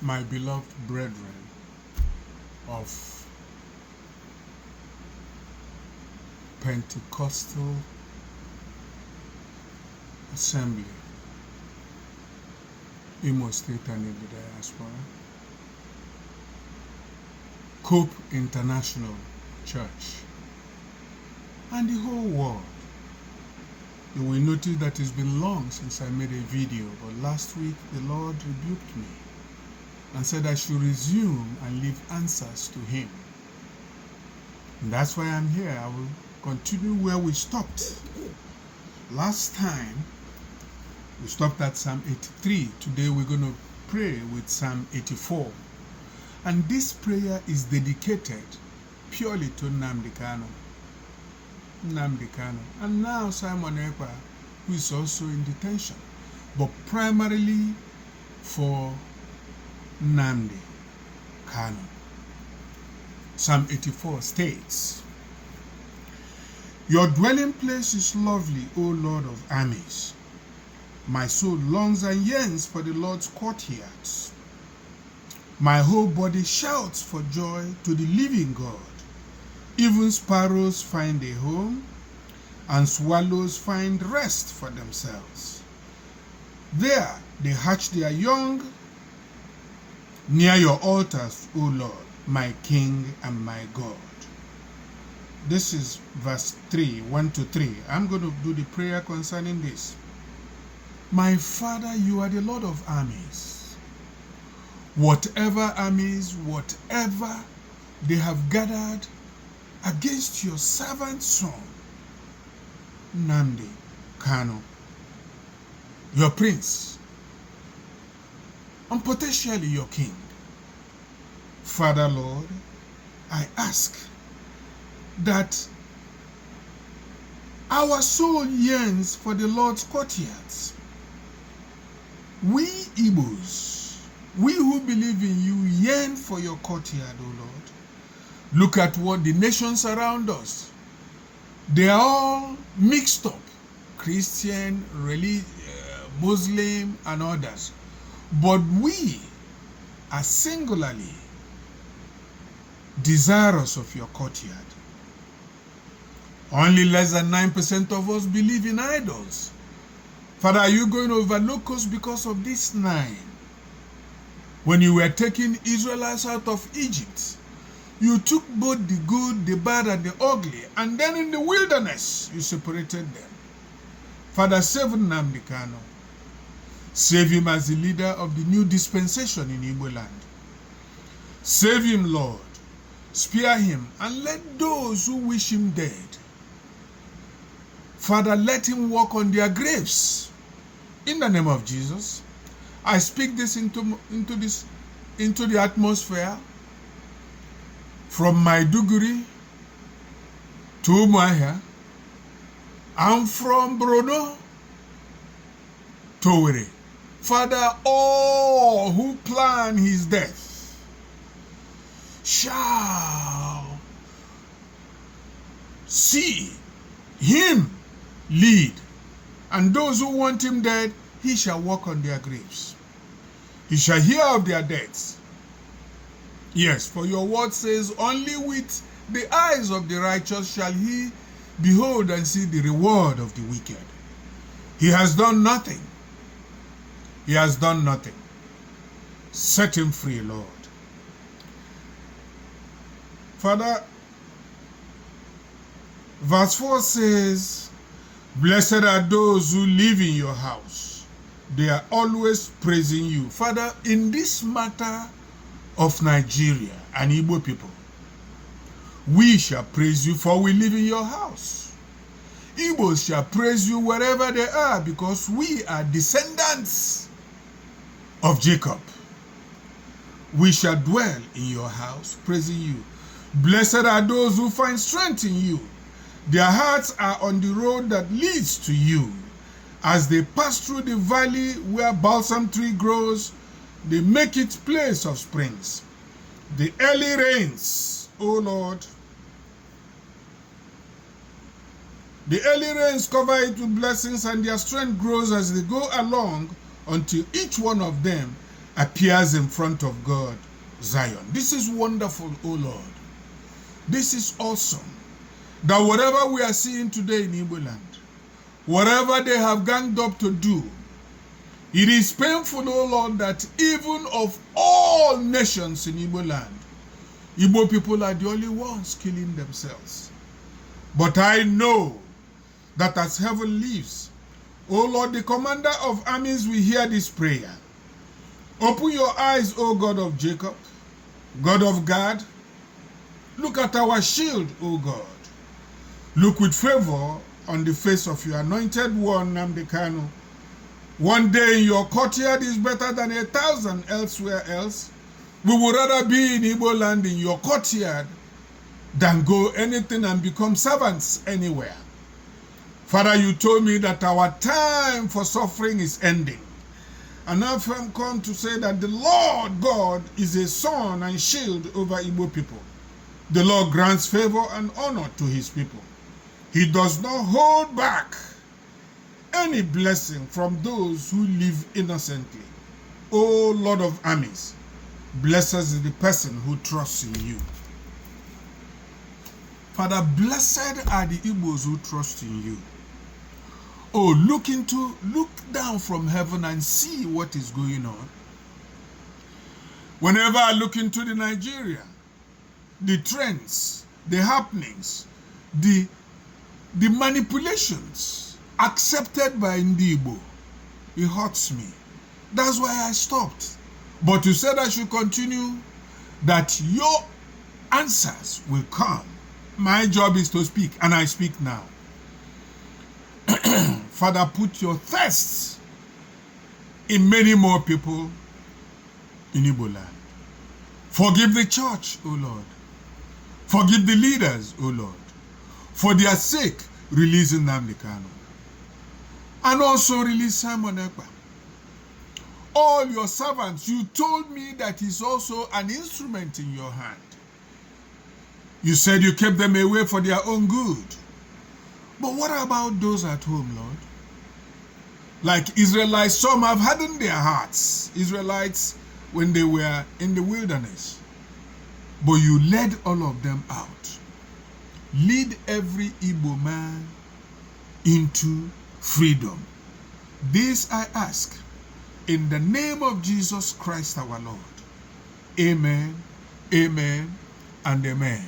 My beloved brethren of Pentecostal Assembly, Imo State and in the diaspora, Cope International Church, and the whole world. You will notice that it's been long since I made a video, but last week the Lord rebuked me and said I should resume and leave answers to Him. And that's why I'm here. I will continue where we stopped. Last time, we stopped at Psalm 83. Today we're going to pray with Psalm 84. And this prayer is dedicated purely to Nnamdi Kanu. Nnamdi Kanu. And now Simon Ekpa, who is also in detention. But primarily for Nnamdi Kanu. Psalm 84 states, Your dwelling place is lovely, O Lord of armies. My soul longs and yearns for the Lord's courtyards. My whole body shouts for joy to the living God. Even sparrows find a home, and swallows find rest for themselves. There they hatch their young near your altars, O Lord, my King and my God. This is verse 3, 1 to 3. I'm going to do the prayer concerning this. My Father, you are the Lord of armies. Whatever armies, whatever they have gathered against your servant son, Nnamdi Kanu, your prince, and potentially your king. Father, Lord, I ask that our soul yearns for the Lord's courtyards. We Igbos, we who believe in you, yearn for your courtyard, O Lord. Look at what the nations around us, they are all mixed up, Christian, Muslim, and others. But we are singularly desirous of your courtyard. Only less than 9% of us believe in idols. Father, are you going to overlook us because of this 9? When you were taking Israelites out of Egypt, you took both the good, the bad, and the ugly, and then in the wilderness, you separated them. Father, save Nnamdi Kanu. Save him as the leader of the new dispensation in Igbo land. Save him, Lord. Spare him, and let those who wish him dead, Father, let him walk on their graves. In the name of Jesus, I speak this into the atmosphere from Maiduguri to Umuahia and from Borno to Owerri. Father, all who plan his death shall see him lead, and those who want him dead, he shall walk on their graves. He shall hear of their deaths. Yes, for your word says, only with the eyes of the righteous shall he behold and see the reward of the wicked. He has done nothing. He has done nothing. Set him free, Lord. Father, verse 4 says, Blessed are those who live in your house. They are always praising you. Father, in this matter of Nigeria and Igbo people, we shall praise you, for we live in your house. Igbos shall praise you wherever they are, because we are descendants of Jacob. We shall dwell in your house, praising you. Blessed are those who find strength in you. Their hearts are on the road that leads to you. As they pass through the valley where balsam tree grows, they make it place of springs. The early rains, O Lord, the early rains cover it with blessings, and their strength grows as they go along until each one of them appears in front of God, Zion. This is wonderful, O Lord. This is awesome. That whatever we are seeing today in Igbo land, whatever they have ganged up to do, it is painful, O Lord, that even of all nations in Igbo land, Igbo people are the only ones killing themselves. But I know that as heaven lives, O Lord, the commander of armies will hear this prayer. Open your eyes, O God of Jacob, God of God. Look at our shield, O God. Look with favor on the face of your anointed one, Nnamdi Kanu. One day in your courtyard is better than 1,000 elsewhere else. We would rather be in Igbo land in your courtyard than go anything and become servants anywhere. Father, you told me that our time for suffering is ending. And now I'm come to say that the Lord God is a sun and shield over Igbo people. The Lord grants favor and honor to his people. He does not hold back any blessing from those who live innocently. O Lord of armies, blessed is the person who trusts in you. Father, blessed are the Igbos who trust in you. Oh, look down from heaven and see what is going on. Whenever I look into the Nigeria, the trends, the happenings, the manipulations accepted by Igbo, it hurts me. That's why I stopped. But you said I should continue, that your answers will come. My job is to speak, and I speak now. Father, put your thirst in many more people in Igbo land. Forgive the church, O Lord. Forgive the leaders, O Lord. For their sake, release Nnamdi Kanu. And also release Simon Ekpa. All your servants, you told me that he's also an instrument in your hand. You said you kept them away for their own good. But what about those at home, Lord? Like Israelites, some have hardened their hearts. Israelites, when they were in the wilderness. But you led all of them out. Lead every Igbo man into freedom. This I ask in the name of Jesus Christ our Lord. Amen, amen, and amen.